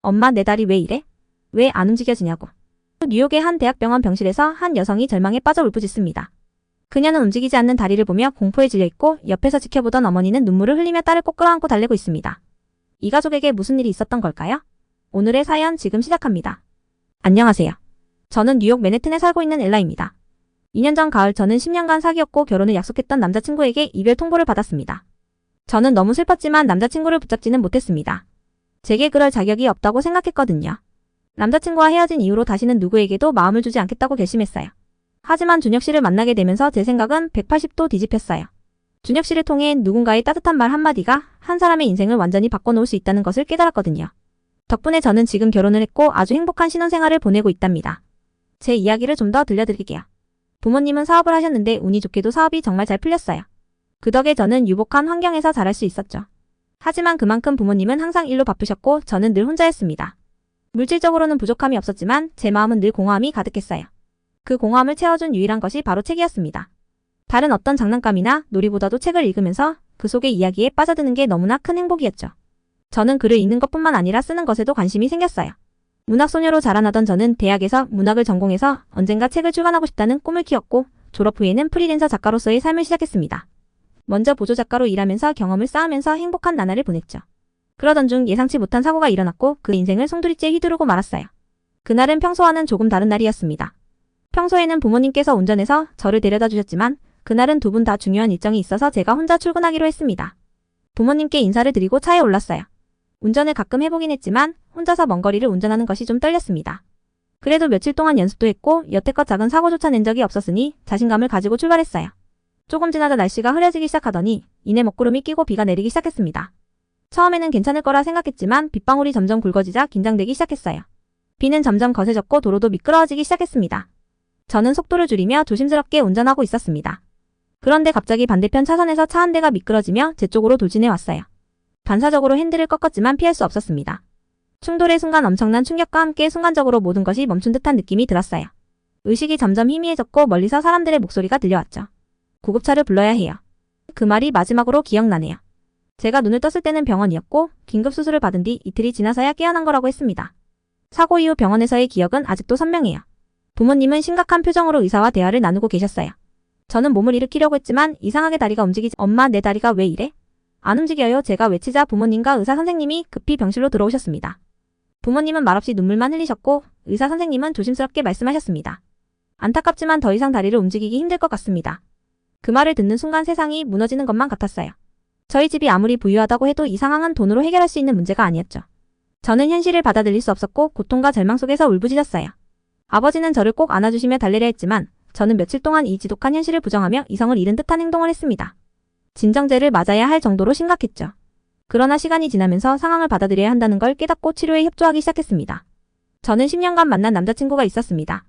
엄마, 내 다리 왜 이래? 왜 안 움직여지냐고. 뉴욕의 한 대학병원 병실에서 한 여성이 절망에 빠져 울부짖습니다. 그녀는 움직이지 않는 다리를 보며 공포에 질려있고 옆에서 지켜보던 어머니는 눈물을 흘리며 딸을 꼭 끌어안고 달래고 있습니다. 이 가족에게 무슨 일이 있었던 걸까요? 오늘의 사연 지금 시작합니다. 안녕하세요. 저는 뉴욕 맨해튼에 살고 있는 엘라입니다. 2년 전 가을 저는 10년간 사귀었고 결혼을 약속했던 남자친구에게 이별 통보를 받았습니다. 저는 너무 슬펐지만 남자친구를 붙잡지는 못했습니다. 제게 그럴 자격이 없다고 생각했거든요. 남자친구와 헤어진 이후로 다시는 누구에게도 마음을 주지 않겠다고 결심했어요. 하지만 준혁 씨를 만나게 되면서 제 생각은 180도 뒤집혔어요. 준혁 씨를 통해 누군가의 따뜻한 말 한마디가 한 사람의 인생을 완전히 바꿔놓을 수 있다는 것을 깨달았거든요. 덕분에 저는 지금 결혼을 했고 아주 행복한 신혼생활을 보내고 있답니다. 제 이야기를 좀 더 들려드릴게요. 부모님은 사업을 하셨는데 운이 좋게도 사업이 정말 잘 풀렸어요. 그 덕에 저는 유복한 환경에서 자랄 수 있었죠. 하지만 그만큼 부모님은 항상 일로 바쁘셨고 저는 늘 혼자였습니다. 물질적으로는 부족함이 없었지만 제 마음은 늘 공허함이 가득했어요. 그 공허함을 채워준 유일한 것이 바로 책이었습니다. 다른 어떤 장난감이나 놀이보다도 책을 읽으면서 그 속의 이야기에 빠져드는 게 너무나 큰 행복이었죠. 저는 글을 읽는 것뿐만 아니라 쓰는 것에도 관심이 생겼어요. 문학소녀로 자라나던 저는 대학에서 문학을 전공해서 언젠가 책을 출간하고 싶다는 꿈을 키웠고 졸업 후에는 프리랜서 작가로서의 삶을 시작했습니다. 먼저 보조작가로 일하면서 경험을 쌓으면서 행복한 나날을 보냈죠. 그러던 중 예상치 못한 사고가 일어났고 그 인생을 송두리째 휘두르고 말았어요. 그날은 평소와는 조금 다른 날이었습니다. 평소에는 부모님께서 운전해서 저를 데려다 주셨지만 그날은 두 분 다 중요한 일정이 있어서 제가 혼자 출근하기로 했습니다. 부모님께 인사를 드리고 차에 올랐어요. 운전을 가끔 해보긴 했지만 혼자서 먼 거리를 운전하는 것이 좀 떨렸습니다. 그래도 며칠 동안 연습도 했고 여태껏 작은 사고조차 낸 적이 없었으니 자신감을 가지고 출발했어요. 조금 지나다 날씨가 흐려지기 시작하더니 이내 먹구름이 끼고 비가 내리기 시작했습니다. 처음에는 괜찮을 거라 생각했지만 빗방울이 점점 굵어지자 긴장되기 시작했어요. 비는 점점 거세졌고 도로도 미끄러워지기 시작했습니다. 저는 속도를 줄이며 조심스럽게 운전하고 있었습니다. 그런데 갑자기 반대편 차선에서 차 한 대가 미끄러지며 제 쪽으로 돌진해 왔어요. 반사적으로 핸들을 꺾었지만 피할 수 없었습니다. 충돌의 순간 엄청난 충격과 함께 순간적으로 모든 것이 멈춘 듯한 느낌이 들었어요. 의식이 점점 희미해졌고 멀리서 사람들의 목소리가 들려왔죠. 구급차를 불러야 해요. 그 말이 마지막으로 기억나네요. 제가 눈을 떴을 때는 병원이었고 긴급 수술을 받은 뒤 이틀이 지나서야 깨어난 거라고 했습니다. 사고 이후 병원에서의 기억은 아직도 선명해요. 부모님은 심각한 표정으로 의사와 대화를 나누고 계셨어요. 저는 몸을 일으키려고 했지만 이상하게 다리가 움직이지 엄마, 내 다리가 왜 이래? 안 움직여요. 제가 외치자 부모님과 의사 선생님이 급히 병실로 들어오셨습니다. 부모님은 말없이 눈물만 흘리셨고 의사 선생님은 조심스럽게 말씀하셨습니다. 안타깝지만 더 이상 다리를 움직이기 힘들 것 같습니다. 그 말을 듣는 순간 세상이 무너지는 것만 같았어요. 저희 집이 아무리 부유하다고 해도 이 상황은 돈으로 해결할 수 있는 문제가 아니었죠. 저는 현실을 받아들일 수 없었고 고통과 절망 속에서 울부짖었어요. 아버지는 저를 꼭 안아주시며 달래려 했지만 저는 며칠 동안 이 지독한 현실을 부정하며 이성을 잃은 듯한 행동을 했습니다. 진정제를 맞아야 할 정도로 심각했죠. 그러나 시간이 지나면서 상황을 받아들여야 한다는 걸 깨닫고 치료에 협조하기 시작했습니다. 저는 10년간 만난 남자친구가 있었습니다.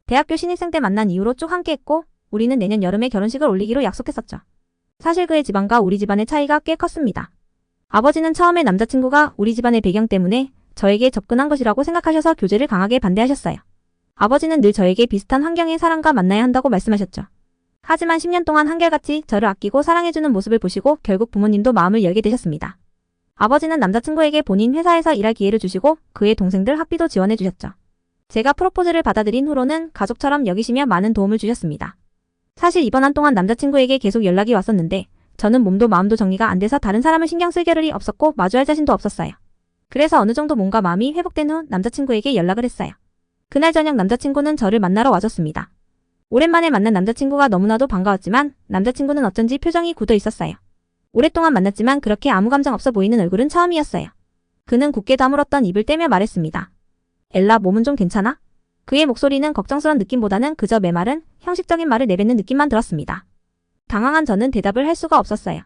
대학교 신입생 때 만난 이후로 쭉 함께했고 우리는 내년 여름에 결혼식을 올리기로 약속했었죠. 사실 그의 집안과 우리 집안의 차이가 꽤 컸습니다. 아버지는 처음에 남자친구가 우리 집안의 배경 때문에 저에게 접근한 것이라고 생각하셔서 교제를 강하게 반대하셨어요. 아버지는 늘 저에게 비슷한 환경의 사람과 만나야 한다고 말씀하셨죠. 하지만 10년 동안 한결같이 저를 아끼고 사랑해주는 모습을 보시고 결국 부모님도 마음을 열게 되셨습니다. 아버지는 남자친구에게 본인 회사에서 일할 기회를 주시고 그의 동생들 학비도 지원해 주셨죠. 제가 프로포즈를 받아들인 후로는 가족처럼 여기시며 많은 도움을 주셨습니다. 사실 이번 한 동안 남자친구에게 계속 연락이 왔었는데 저는 몸도 마음도 정리가 안 돼서 다른 사람을 신경 쓸 겨를이 없었고 마주할 자신도 없었어요. 그래서 어느 정도 몸과 마음이 회복된 후 남자친구에게 연락을 했어요. 그날 저녁 남자친구는 저를 만나러 와줬습니다. 오랜만에 만난 남자친구가 너무나도 반가웠지만 남자친구는 어쩐지 표정이 굳어 있었어요. 오랫동안 만났지만 그렇게 아무 감정 없어 보이는 얼굴은 처음이었어요. 그는 굳게 다물었던 입을 떼며 말했습니다. 엘라, 몸은 좀 괜찮아? 그의 목소리는 걱정스러운 느낌보다는 그저 메마른 형식적인 말을 내뱉는 느낌만 들었습니다. 당황한 저는 대답을 할 수가 없었어요.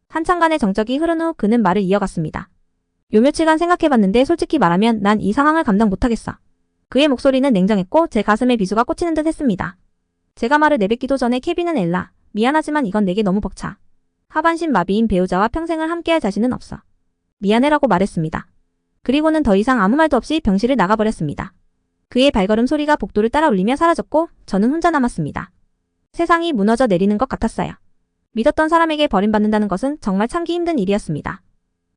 한참간의 정적이 흐른 후 그는 말을 이어갔습니다. 요 며칠간 생각해봤는데 솔직히 말하면 난 이 상황을 감당 못하겠어. 그의 목소리는 냉정했고 제 가슴에 비수가 꽂히는 듯 했습니다. 제가 말을 내뱉기도 전에 케빈은 엘라, 미안하지만 이건 내게 너무 벅차. 하반신 마비인 배우자와 평생을 함께할 자신은 없어. 미안해라고 말했습니다. 그리고는 더 이상 아무 말도 없이 병실을 나가버렸습니다. 그의 발걸음 소리가 복도를 따라 울리며 사라졌고 저는 혼자 남았습니다. 세상이 무너져 내리는 것 같았어요. 믿었던 사람에게 버림받는다는 것은 정말 참기 힘든 일이었습니다.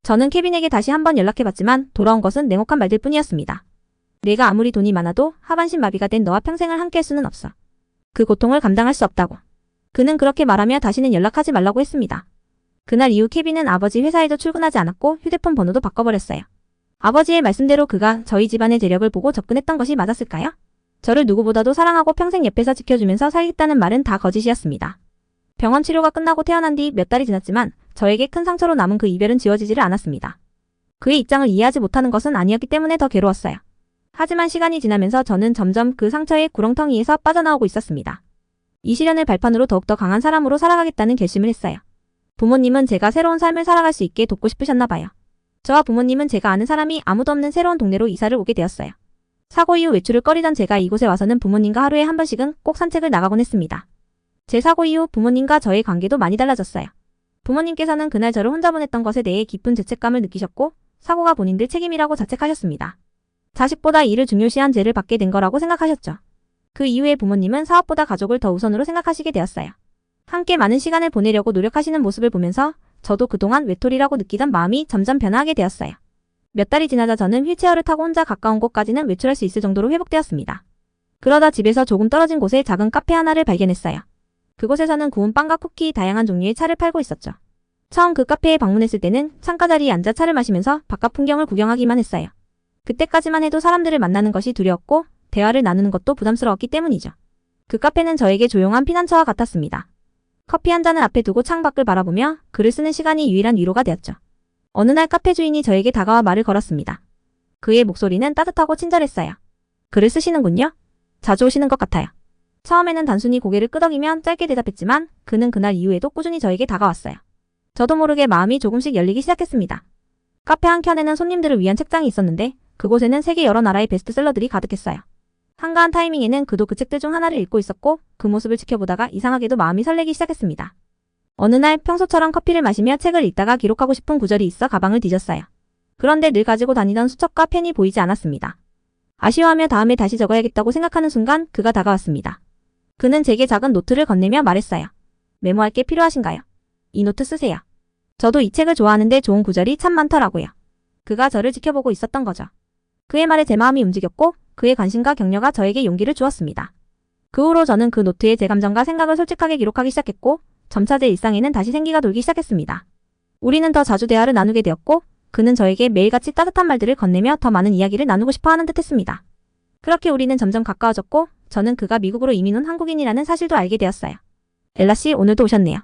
저는 케빈에게 다시 한번 연락해봤지만 돌아온 것은 냉혹한 말들 뿐이었습니다. 내가 아무리 돈이 많아도 하반신 마비가 된 너와 평생을 함께할 수는 없어. 그 고통을 감당할 수 없다고. 그는 그렇게 말하며 다시는 연락하지 말라고 했습니다. 그날 이후 케빈은 아버지 회사에도 출근하지 않았고 휴대폰 번호도 바꿔버렸어요. 아버지의 말씀대로 그가 저희 집안의 재력을 보고 접근했던 것이 맞았을까요? 저를 누구보다도 사랑하고 평생 옆에서 지켜주면서 살겠다는 말은 다 거짓이었습니다. 병원 치료가 끝나고 태어난 뒤 몇 달이 지났지만 저에게 큰 상처로 남은 그 이별은 지워지지를 않았습니다. 그의 입장을 이해하지 못하는 것은 아니었기 때문에 더 괴로웠어요. 하지만 시간이 지나면서 저는 점점 그 상처의 구렁텅이에서 빠져나오고 있었습니다. 이 시련을 발판으로 더욱더 강한 사람으로 살아가겠다는 결심을 했어요. 부모님은 제가 새로운 삶을 살아갈 수 있게 돕고 싶으셨나 봐요. 저와 부모님은 제가 아는 사람이 아무도 없는 새로운 동네로 이사를 오게 되었어요. 사고 이후 외출을 꺼리던 제가 이곳에 와서는 부모님과 하루에 한 번씩은 꼭 산책을 나가곤 했습니다. 제 사고 이후 부모님과 저의 관계도 많이 달라졌어요. 부모님께서는 그날 저를 혼자 보냈던 것에 대해 깊은 죄책감을 느끼셨고 사고가 본인들 책임이라고 자책하셨습니다. 자식보다 일을 중요시한 죄를 받게 된 거라고 생각하셨죠. 그 이후에 부모님은 사업보다 가족을 더 우선으로 생각하시게 되었어요. 함께 많은 시간을 보내려고 노력하시는 모습을 보면서 저도 그동안 외톨이라고 느끼던 마음이 점점 변화하게 되었어요. 몇 달이 지나자 저는 휠체어를 타고 혼자 가까운 곳까지는 외출할 수 있을 정도로 회복되었습니다. 그러다 집에서 조금 떨어진 곳에 작은 카페 하나를 발견했어요. 그곳에서는 구운 빵과 쿠키, 다양한 종류의 차를 팔고 있었죠. 처음 그 카페에 방문했을 때는 창가 자리에 앉아 차를 마시면서 바깥 풍경을 구경하기만 했어요. 그때까지만 해도 사람들을 만나는 것이 두려웠고 대화를 나누는 것도 부담스러웠기 때문이죠. 그 카페는 저에게 조용한 피난처와 같았습니다. 커피 한 잔을 앞에 두고 창밖을 바라보며 글을 쓰는 시간이 유일한 위로가 되었죠. 어느 날 카페 주인이 저에게 다가와 말을 걸었습니다. 그의 목소리는 따뜻하고 친절했어요. 글을 쓰시는군요. 자주 오시는 것 같아요. 처음에는 단순히 고개를 끄덕이면 짧게 대답했지만 그는 그날 이후에도 꾸준히 저에게 다가왔어요. 저도 모르게 마음이 조금씩 열리기 시작했습니다. 카페 한켠에는 손님들을 위한 책장이 있었는데 그곳에는 세계 여러 나라의 베스트셀러들이 가득했어요. 한가한 타이밍에는 그도 그 책들 중 하나를 읽고 있었고 그 모습을 지켜보다가 이상하게도 마음이 설레기 시작했습니다. 어느 날 평소처럼 커피를 마시며 책을 읽다가 기록하고 싶은 구절이 있어 가방을 뒤졌어요. 그런데 늘 가지고 다니던 수첩과 펜이 보이지 않았습니다. 아쉬워하며 다음에 다시 적어야겠다고 생각하는 순간 그가 다가왔습니다. 그는 제게 작은 노트를 건네며 말했어요. 메모할 게 필요하신가요? 이 노트 쓰세요. 저도 이 책을 좋아하는데 좋은 구절이 참 많더라고요. 그가 저를 지켜보고 있었던 거죠. 그의 말에 제 마음이 움직였고 그의 관심과 격려가 저에게 용기를 주었습니다. 그 후로 저는 그 노트에 제 감정과 생각을 솔직하게 기록하기 시작했고 점차 제 일상에는 다시 생기가 돌기 시작했습니다. 우리는 더 자주 대화를 나누게 되었고 그는 저에게 매일같이 따뜻한 말들을 건네며 더 많은 이야기를 나누고 싶어하는 듯했습니다. 그렇게 우리는 점점 가까워졌고 저는 그가 미국으로 이민 온 한국인이라는 사실도 알게 되었어요. 엘라 씨 오늘도 오셨네요.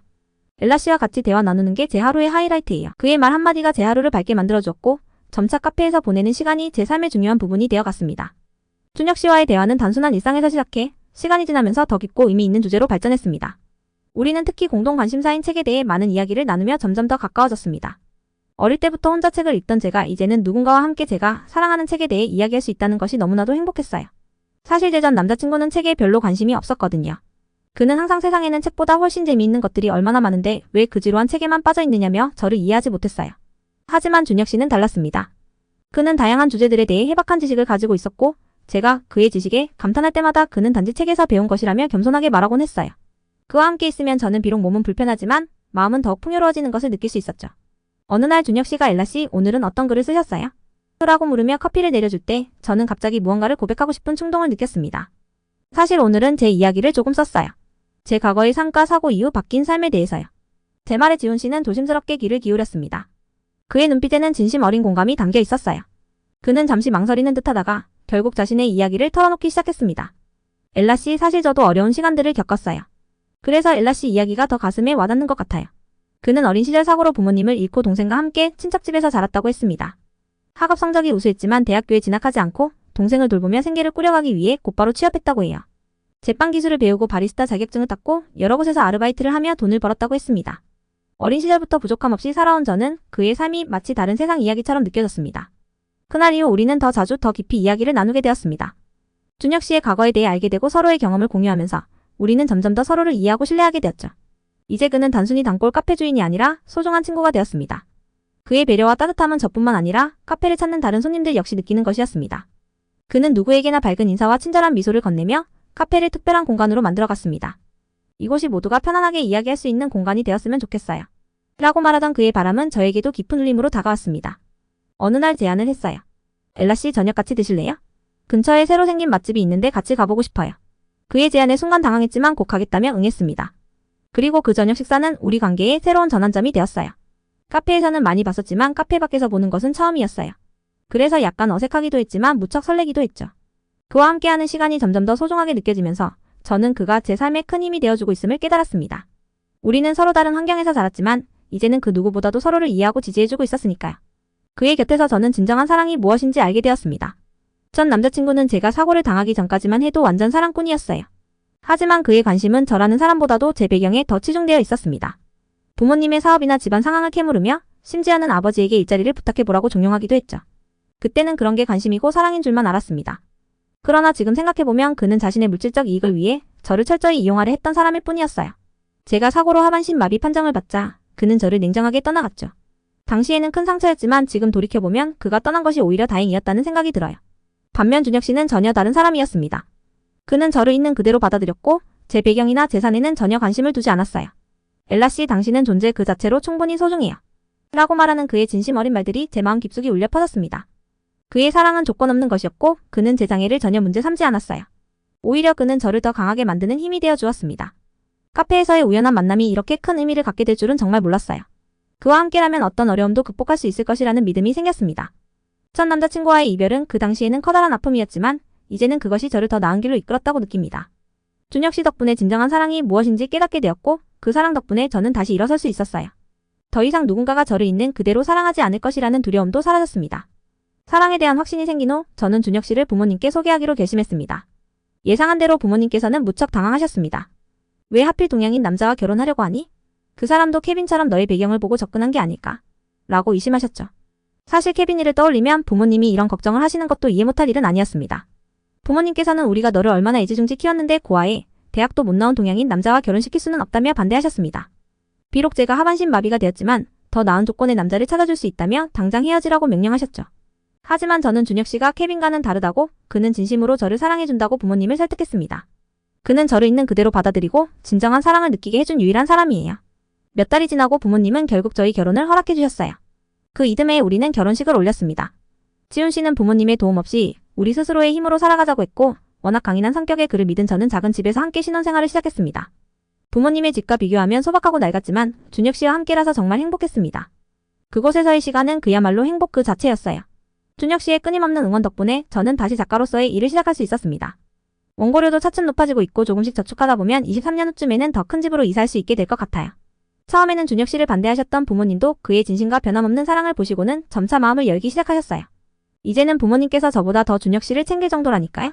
엘라 씨와 같이 대화 나누는 게 제 하루의 하이라이트예요. 그의 말 한마디가 제 하루를 밝게 만들어주었고 점차 카페에서 보내는 시간이 제 삶의 중요한 부분이 되어갔습니다. 준혁 씨와의 대화는 단순한 일상에서 시작해 시간이 지나면서 더 깊고 의미 있는 주제로 발전했습니다. 우리는 특히 공동 관심사인 책에 대해 많은 이야기를 나누며 점점 더 가까워졌습니다. 어릴 때부터 혼자 책을 읽던 제가 이제는 누군가와 함께 제가 사랑하는 책에 대해 이야기할 수 있다는 것이 너무나도 행복했어요. 사실 제 전 남자친구는 책에 별로 관심이 없었거든요. 그는 항상 세상에는 책보다 훨씬 재미있는 것들이 얼마나 많은데 왜 그 지루한 책에만 빠져있느냐며 저를 이해하지 못했어요. 하지만 준혁 씨는 달랐습니다. 그는 다양한 주제들에 대해 해박한 지식을 가지고 있었고 제가 그의 지식에 감탄할 때마다 그는 단지 책에서 배운 것이라며 겸손하게 말하곤 했어요. 그와 함께 있으면 저는 비록 몸은 불편하지만 마음은 더욱 풍요로워지는 것을 느낄 수 있었죠. 어느 날 준혁 씨가 엘라 씨 오늘은 어떤 글을 쓰셨어요? 라고 물으며 커피를 내려줄 때 저는 갑자기 무언가를 고백하고 싶은 충동을 느꼈습니다. 사실 오늘은 제 이야기를 조금 썼어요. 제 과거의 삶과 사고 이후 바뀐 삶에 대해서요. 제 말에 지훈 씨는 조심스럽게 귀를 기울였습니다. 그의 눈빛에는 진심 어린 공감이 담겨 있었어요. 그는 잠시 망설이는 듯하다가 결국 자신의 이야기를 털어놓기 시작했습니다. 엘라 씨 사실 저도 어려운 시간들을 겪었어요. 그래서 엘라 씨 이야기가 더 가슴에 와닿는 것 같아요. 그는 어린 시절 사고로 부모님을 잃고 동생과 함께 친척집에서 자랐다고 했습니다. 학업 성적이 우수했지만 대학교에 진학하지 않고 동생을 돌보며 생계를 꾸려가기 위해 곧바로 취업했다고 해요. 제빵 기술을 배우고 바리스타 자격증을 땄고 여러 곳에서 아르바이트를 하며 돈을 벌었다고 했습니다. 어린 시절부터 부족함 없이 살아온 저는 그의 삶이 마치 다른 세상 이야기처럼 느껴졌습니다. 그날 이후 우리는 더 자주 더 깊이 이야기를 나누게 되었습니다. 준혁 씨의 과거에 대해 알게 되고 서로의 경험을 공유하면서 우리는 점점 더 서로를 이해하고 신뢰하게 되었죠. 이제 그는 단순히 단골 카페 주인이 아니라 소중한 친구가 되었습니다. 그의 배려와 따뜻함은 저뿐만 아니라 카페를 찾는 다른 손님들 역시 느끼는 것이었습니다. 그는 누구에게나 밝은 인사와 친절한 미소를 건네며 카페를 특별한 공간으로 만들어갔습니다. 이곳이 모두가 편안하게 이야기할 수 있는 공간이 되었으면 좋겠어요. 라고 말하던 그의 바람은 저에게도 깊은 울림으로 다가왔습니다. 어느 날 제안을 했어요. 엘라씨 저녁 같이 드실래요? 근처에 새로 생긴 맛집이 있는데 같이 가보고 싶어요. 그의 제안에 순간 당황했지만 꼭 가겠다며 응했습니다. 그리고 그 저녁 식사는 우리 관계의 새로운 전환점이 되었어요. 카페에서는 많이 봤었지만 카페 밖에서 보는 것은 처음이었어요. 그래서 약간 어색하기도 했지만 무척 설레기도 했죠. 그와 함께하는 시간이 점점 더 소중하게 느껴지면서 저는 그가 제 삶에 큰 힘이 되어주고 있음을 깨달았습니다. 우리는 서로 다른 환경에서 자랐지만 이제는 그 누구보다도 서로를 이해하고 지지해주고 있었으니까요. 그의 곁에서 저는 진정한 사랑이 무엇인지 알게 되었습니다. 전 남자친구는 제가 사고를 당하기 전까지만 해도 완전 사랑꾼이었어요. 하지만 그의 관심은 저라는 사람보다도 제 배경에 더 치중되어 있었습니다. 부모님의 사업이나 집안 상황을 캐물으며 심지어는 아버지에게 일자리를 부탁해보라고 종용하기도 했죠. 그때는 그런 게 관심이고 사랑인 줄만 알았습니다. 그러나 지금 생각해보면 그는 자신의 물질적 이익을 위해 저를 철저히 이용하려 했던 사람일 뿐이었어요. 제가 사고로 하반신 마비 판정을 받자 그는 저를 냉정하게 떠나갔죠. 당시에는 큰 상처였지만 지금 돌이켜보면 그가 떠난 것이 오히려 다행이었다는 생각이 들어요. 반면 준혁 씨는 전혀 다른 사람이었습니다. 그는 저를 있는 그대로 받아들였고 제 배경이나 재산에는 전혀 관심을 두지 않았어요. 엘라 씨 당신은 존재 그 자체로 충분히 소중해요. 라고 말하는 그의 진심 어린 말들이 제 마음 깊숙이 울려 퍼졌습니다. 그의 사랑은 조건 없는 것이었고 그는 제 장애를 전혀 문제 삼지 않았어요. 오히려 그는 저를 더 강하게 만드는 힘이 되어 주었습니다. 카페에서의 우연한 만남이 이렇게 큰 의미를 갖게 될 줄은 정말 몰랐어요. 그와 함께라면 어떤 어려움도 극복할 수 있을 것이라는 믿음이 생겼습니다. 첫 남자친구와의 이별은 그 당시에는 커다란 아픔이었지만 이제는 그것이 저를 더 나은 길로 이끌었다고 느낍니다. 준혁 씨 덕분에 진정한 사랑이 무엇인지 깨닫게 되었고 그 사랑 덕분에 저는 다시 일어설 수 있었어요. 더 이상 누군가가 저를 있는 그대로 사랑하지 않을 것이라는 두려움도 사라졌습니다. 사랑에 대한 확신이 생긴 후 저는 준혁 씨를 부모님께 소개하기로 결심했습니다. 예상한 대로 부모님께서는 무척 당황하셨습니다. 왜 하필 동양인 남자와 결혼하려고 하니? 그 사람도 케빈처럼 너의 배경을 보고 접근한 게 아닐까? 라고 의심하셨죠. 사실 케빈이를 떠올리면 부모님이 이런 걱정을 하시는 것도 이해 못할 일은 아니었습니다. 부모님께서는 우리가 너를 얼마나 애지중지 키웠는데 고아에 대학도 못 나온 동양인 남자와 결혼시킬 수는 없다며 반대하셨습니다. 비록 제가 하반신 마비가 되었지만 더 나은 조건의 남자를 찾아줄 수 있다며 당장 헤어지라고 명령하셨죠. 하지만 저는 준혁 씨가 케빈과는 다르다고 그는 진심으로 저를 사랑해준다고 부모님을 설득했습니다. 그는 저를 있는 그대로 받아들이고 진정한 사랑을 느끼게 해준 유일한 사람이에요. 몇 달이 지나고 부모님은 결국 저희 결혼을 허락해 주셨어요. 그 이듬해 우리는 결혼식을 올렸습니다. 지훈 씨는 부모님의 도움 없이 우리 스스로의 힘으로 살아가자고 했고 워낙 강인한 성격의 그를 믿은 저는 작은 집에서 함께 신혼생활을 시작했습니다. 부모님의 집과 비교하면 소박하고 낡았지만 준혁 씨와 함께라서 정말 행복했습니다. 그곳에서의 시간은 그야말로 행복 그 자체였어요. 준혁 씨의 끊임없는 응원 덕분에 저는 다시 작가로서의 일을 시작할 수 있었습니다. 원고료도 차츰 높아지고 있고 조금씩 저축하다 보면 23년 후쯤에는 더 큰 집으로 이사할 수 있게 될 것 같아요. 처음에는 준혁 씨를 반대하셨던 부모님도 그의 진심과 변함없는 사랑을 보시고는 점차 마음을 열기 시작하셨어요. 이제는 부모님께서 저보다 더 준혁 씨를 챙길 정도라니까요.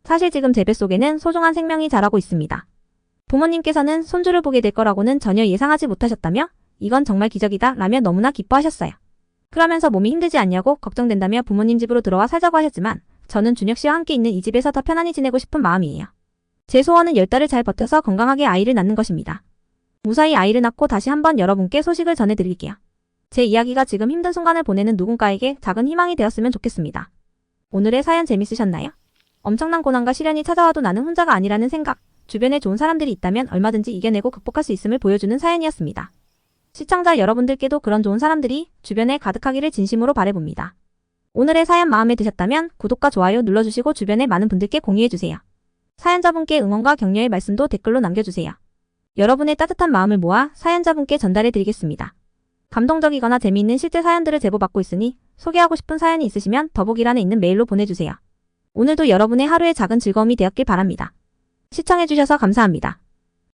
사실 지금 제 뱃속에는 소중한 생명이 자라고 있습니다. 부모님께서는 손주를 보게 될 거라고는 전혀 예상하지 못하셨다며 이건 정말 기적이다 라며 너무나 기뻐하셨어요. 그러면서 몸이 힘들지 않냐고 걱정된다며 부모님 집으로 들어와 살자고 하셨지만 저는 준혁 씨와 함께 있는 이 집에서 더 편안히 지내고 싶은 마음이에요. 제 소원은 10달을 잘 버텨서 건강하게 아이를 낳는 것입니다. 무사히 아이를 낳고 다시 한번 여러분께 소식을 전해드릴게요. 제 이야기가 지금 힘든 순간을 보내는 누군가에게 작은 희망이 되었으면 좋겠습니다. 오늘의 사연 재밌으셨나요? 엄청난 고난과 시련이 찾아와도 나는 혼자가 아니라는 생각, 주변에 좋은 사람들이 있다면 얼마든지 이겨내고 극복할 수 있음을 보여주는 사연이었습니다. 시청자 여러분들께도 그런 좋은 사람들이 주변에 가득하기를 진심으로 바라봅니다. 오늘의 사연 마음에 드셨다면 구독과 좋아요 눌러주시고 주변에 많은 분들께 공유해주세요. 사연자분께 응원과 격려의 말씀도 댓글로 남겨주세요. 여러분의 따뜻한 마음을 모아 사연자분께 전달해드리겠습니다. 감동적이거나 재미있는 실제 사연들을 제보받고 있으니 소개하고 싶은 사연이 있으시면 더보기란에 있는 메일로 보내주세요. 오늘도 여러분의 하루의 작은 즐거움이 되었길 바랍니다. 시청해주셔서 감사합니다.